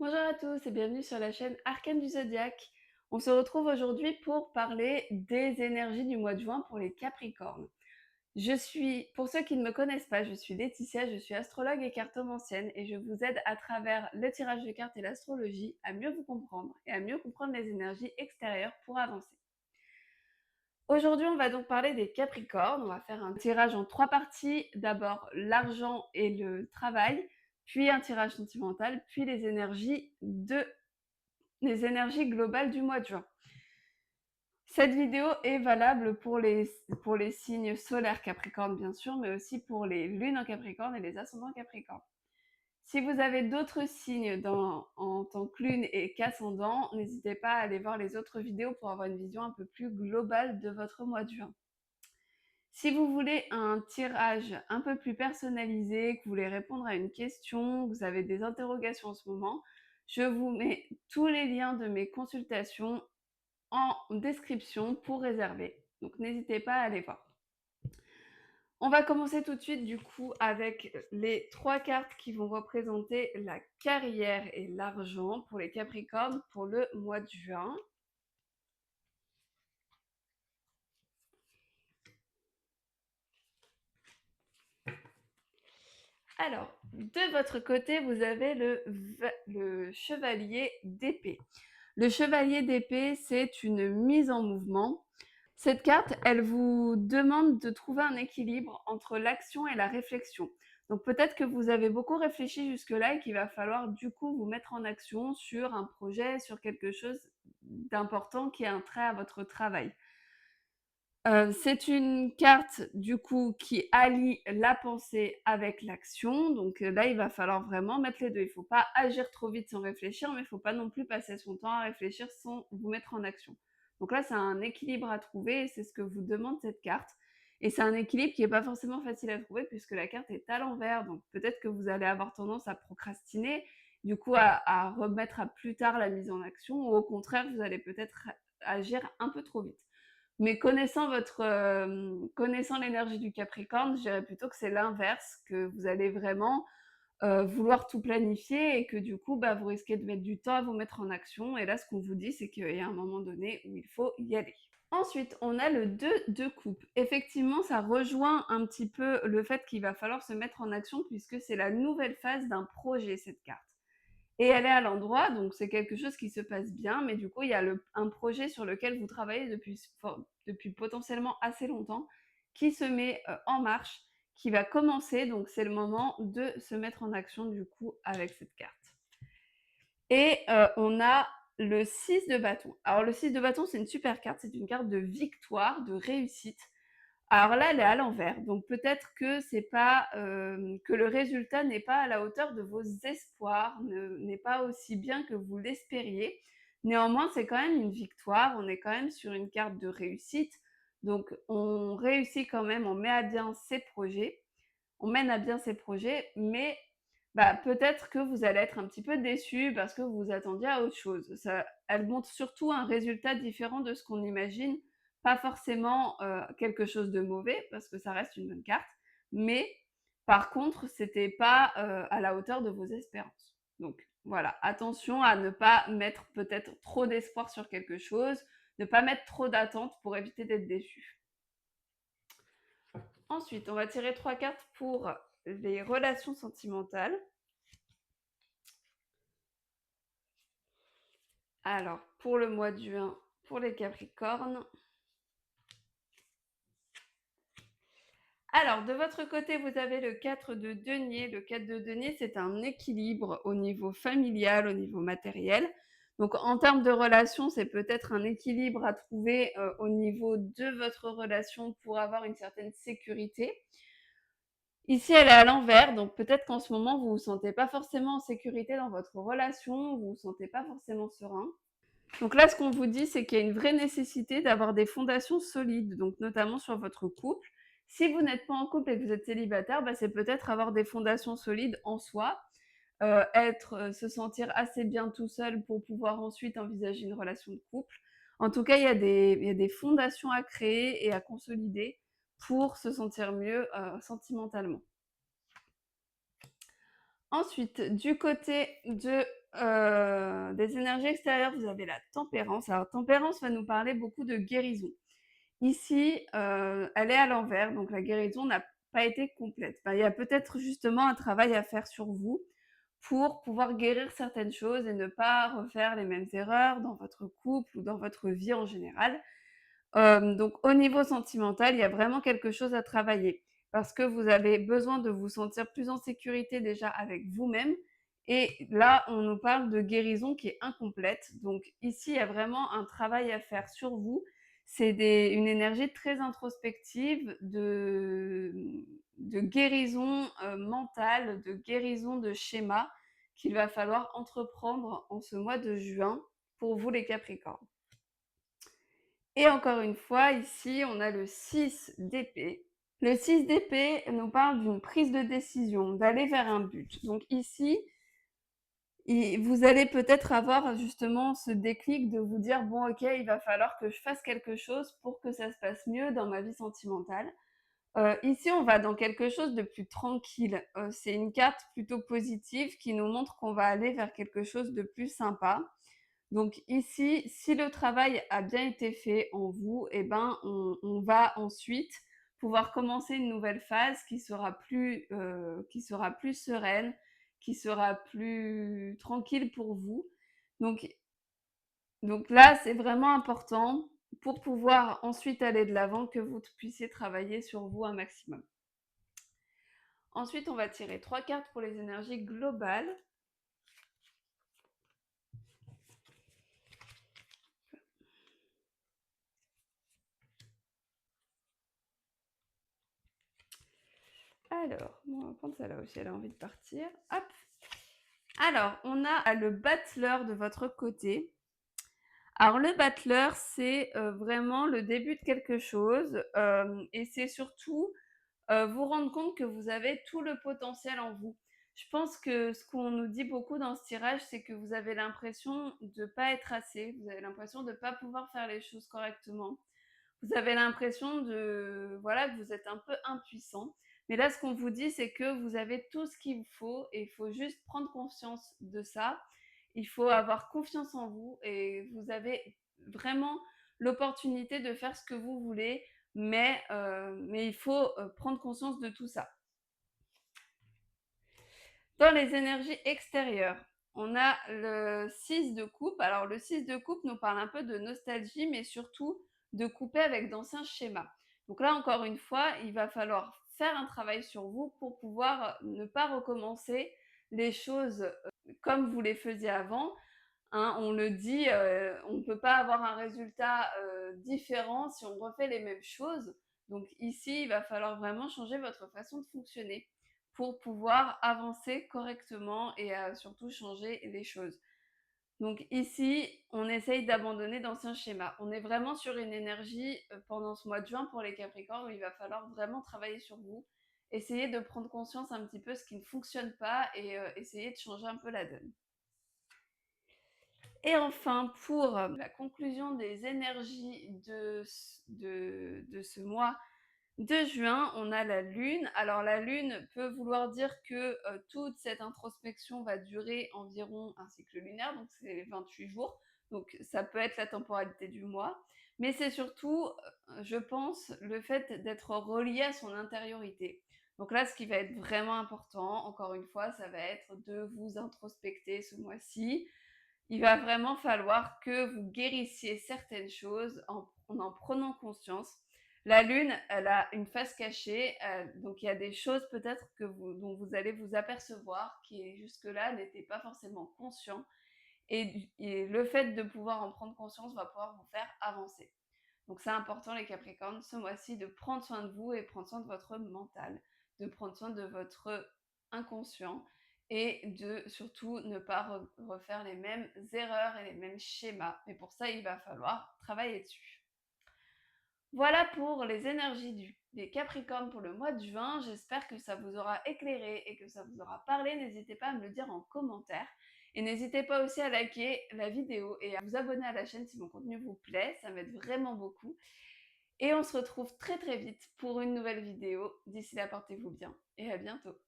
Bonjour à tous et bienvenue sur la chaîne Arcane du Zodiaque. On se retrouve aujourd'hui pour parler des énergies du mois de juin pour les Capricornes. Pour ceux qui ne me connaissent pas, je suis Laetitia, je suis astrologue et cartomancienne et je vous aide à travers le tirage de cartes et l'astrologie à mieux vous comprendre et à mieux comprendre les énergies extérieures pour avancer. Aujourd'hui, on va donc parler des Capricornes. On va faire un tirage en 3 parties. D'abord l'argent et le travail, puis un tirage sentimental, puis les énergies globales du mois de juin. Cette vidéo est valable pour les signes solaires Capricorne, bien sûr, mais aussi pour les lunes en Capricorne et les ascendants Capricorne. Si vous avez d'autres signes en tant que lune et qu'ascendant, n'hésitez pas à aller voir les autres vidéos pour avoir une vision un peu plus globale de votre mois de juin. Si vous voulez un tirage un peu plus personnalisé, que vous voulez répondre à une question, que vous avez des interrogations en ce moment, je vous mets tous les liens de mes consultations en description pour réserver. Donc n'hésitez pas à aller voir. On va commencer tout de suite du coup avec les 3 cartes qui vont représenter la carrière et l'argent pour les Capricornes pour le mois de juin. Alors, de votre côté, vous avez le chevalier d'épée. Le chevalier d'épée, c'est une mise en mouvement. Cette carte, elle vous demande de trouver un équilibre entre l'action et la réflexion. Donc peut-être que vous avez beaucoup réfléchi jusque-là et qu'il va falloir du coup vous mettre en action sur un projet, sur quelque chose d'important qui a un trait à votre travail. C'est une carte du coup qui allie la pensée avec l'action. Donc là, il va falloir vraiment mettre les deux. Il ne faut pas agir trop vite sans réfléchir, mais il ne faut pas non plus passer son temps à réfléchir sans vous mettre en action. Donc là, c'est un équilibre à trouver et c'est ce que vous demande cette carte. Et c'est un équilibre qui n'est pas forcément facile à trouver puisque la carte est à l'envers. Donc peut-être que vous allez avoir tendance à procrastiner, du coup à remettre à plus tard la mise en action, ou au contraire, vous allez peut-être agir un peu trop vite. Mais connaissant l'énergie du Capricorne, je dirais plutôt que c'est l'inverse, que vous allez vraiment vouloir tout planifier et que du coup, vous risquez de mettre du temps à vous mettre en action. Et là, ce qu'on vous dit, c'est qu'il y a un moment donné où il faut y aller. Ensuite, on a le 2 de coupe. Effectivement, ça rejoint un petit peu le fait qu'il va falloir se mettre en action puisque c'est la nouvelle phase d'un projet, cette carte. Et elle est à l'endroit, donc c'est quelque chose qui se passe bien, mais du coup, il y a un projet sur lequel vous travaillez depuis potentiellement assez longtemps, qui se met en marche, qui va commencer, donc c'est le moment de se mettre en action du coup avec cette carte. Et on a le 6 de bâton. Alors le 6 de bâton, c'est une super carte, c'est une carte de victoire, de réussite. Alors là, elle est à l'envers, donc peut-être que c'est pas que le résultat n'est pas à la hauteur de vos espoirs, n'est pas aussi bien que vous l'espériez. Néanmoins, c'est quand même une victoire, on est quand même sur une carte de réussite, donc on réussit quand même, on met à bien ses projets, on mène à bien ses projets, mais peut-être que vous allez être un petit peu déçu parce que vous vous attendiez à autre chose. Elle montre surtout un résultat différent de ce qu'on imagine, pas forcément quelque chose de mauvais parce que ça reste une bonne carte, mais par contre, c'était pas à la hauteur de vos espérances. Donc voilà, attention à ne pas mettre peut-être trop d'espoir sur quelque chose, ne pas mettre trop d'attentes pour éviter d'être déçu. Ensuite, on va tirer 3 cartes pour les relations sentimentales. Alors, pour le mois de juin, pour les Capricornes. Alors, de votre côté, vous avez le 4 de denier. Le 4 de denier, c'est un équilibre au niveau familial, au niveau matériel. Donc, en termes de relation, c'est peut-être un équilibre à trouver au niveau de votre relation pour avoir une certaine sécurité. Ici, elle est à l'envers, donc peut-être qu'en ce moment, vous ne vous sentez pas forcément en sécurité dans votre relation, vous ne vous sentez pas forcément serein. Donc là, ce qu'on vous dit, c'est qu'il y a une vraie nécessité d'avoir des fondations solides, donc notamment sur votre couple. Si vous n'êtes pas en couple et que vous êtes célibataire, c'est peut-être avoir des fondations solides en soi, se sentir assez bien tout seul pour pouvoir ensuite envisager une relation de couple. En tout cas, il y a des fondations à créer et à consolider pour se sentir mieux sentimentalement. Ensuite, du côté de des énergies extérieures, vous avez la tempérance. Alors tempérance va nous parler beaucoup de guérison. Ici, elle est à l'envers, donc la guérison n'a pas été complète. Enfin, il y a peut-être justement un travail à faire sur vous pour pouvoir guérir certaines choses et ne pas refaire les mêmes erreurs dans votre couple ou dans votre vie en général. Donc au niveau sentimental, il y a vraiment quelque chose à travailler parce que vous avez besoin de vous sentir plus en sécurité déjà avec vous-même et là, on nous parle de guérison qui est incomplète. Donc ici, il y a vraiment un travail à faire sur vous. C'est une énergie très introspective de guérison mentale, de guérison de schéma qu'il va falloir entreprendre en ce mois de juin pour vous les Capricornes. Et encore une fois, ici, on a le 6 d'épée. Le 6 d'épée nous parle d'une prise de décision, d'aller vers un but. Donc ici, vous allez peut-être avoir justement ce déclic de vous dire, bon, ok, il va falloir que je fasse quelque chose pour que ça se passe mieux dans ma vie sentimentale. Ici, on va dans quelque chose de plus tranquille. C'est une carte plutôt positive qui nous montre qu'on va aller vers quelque chose de plus sympa. Donc ici, si le travail a bien été fait en vous, eh ben, on va ensuite pouvoir commencer une nouvelle phase qui sera plus sereine, qui sera plus tranquille pour vous. Donc, donc là, c'est vraiment important pour pouvoir ensuite aller de l'avant que vous puissiez travailler sur vous un maximum. Ensuite, on va tirer 3 cartes pour les énergies globales. Alors, on va prendre celle-là aussi, elle a envie de partir. Hop. Alors, on a le battleur de votre côté. Alors, le battleur, c'est vraiment le début de quelque chose et c'est surtout vous rendre compte que vous avez tout le potentiel en vous. Je pense que ce qu'on nous dit beaucoup dans ce tirage, c'est que vous avez l'impression de ne pas être assez, vous avez l'impression de ne pas pouvoir faire les choses correctement. Vous avez l'impression voilà, que vous êtes un peu impuissant. Mais là, ce qu'on vous dit, c'est que vous avez tout ce qu'il vous faut et il faut juste prendre conscience de ça. Il faut avoir confiance en vous et vous avez vraiment l'opportunité de faire ce que vous voulez, mais il faut prendre conscience de tout ça. Dans les énergies extérieures, on a le 6 de coupe. Alors le 6 de coupe nous parle un peu de nostalgie, mais surtout de couper avec d'anciens schémas. Donc là, encore une fois, il va falloir faire un travail sur vous pour pouvoir ne pas recommencer les choses comme vous les faisiez avant. Hein, on le dit, on ne peut pas avoir un résultat différent si on refait les mêmes choses. Donc ici, il va falloir vraiment changer votre façon de fonctionner pour pouvoir avancer correctement et surtout changer les choses. Donc ici, on essaye d'abandonner d'anciens schémas. On est vraiment sur une énergie pendant ce mois de juin pour les Capricornes où il va falloir vraiment travailler sur vous, essayer de prendre conscience un petit peu de ce qui ne fonctionne pas et essayer de changer un peu la donne. Et enfin, pour la conclusion des énergies de ce mois de juin, on a la lune. Alors la lune peut vouloir dire que toute cette introspection va durer environ un cycle lunaire, donc c'est 28 jours. Donc ça peut être la temporalité du mois. Mais c'est surtout, je pense, le fait d'être relié à son intériorité. Donc là, ce qui va être vraiment important, encore une fois, ça va être de vous introspecter ce mois-ci. Il va vraiment falloir que vous guérissiez certaines choses en prenant conscience. La lune, elle a une face cachée, donc il y a des choses peut-être dont vous allez vous apercevoir qui jusque-là n'étaient pas forcément conscients. Et le fait de pouvoir en prendre conscience va pouvoir vous faire avancer. Donc c'est important les Capricornes ce mois-ci de prendre soin de vous et prendre soin de votre mental, de prendre soin de votre inconscient et de surtout ne pas refaire les mêmes erreurs et les mêmes schémas. Mais pour ça, il va falloir travailler dessus. Voilà pour les énergies des Capricornes pour le mois de juin. J'espère que ça vous aura éclairé et que ça vous aura parlé. N'hésitez pas à me le dire en commentaire. Et n'hésitez pas aussi à liker la vidéo et à vous abonner à la chaîne si mon contenu vous plaît. Ça m'aide vraiment beaucoup. Et on se retrouve très très vite pour une nouvelle vidéo. D'ici là, portez-vous bien et à bientôt.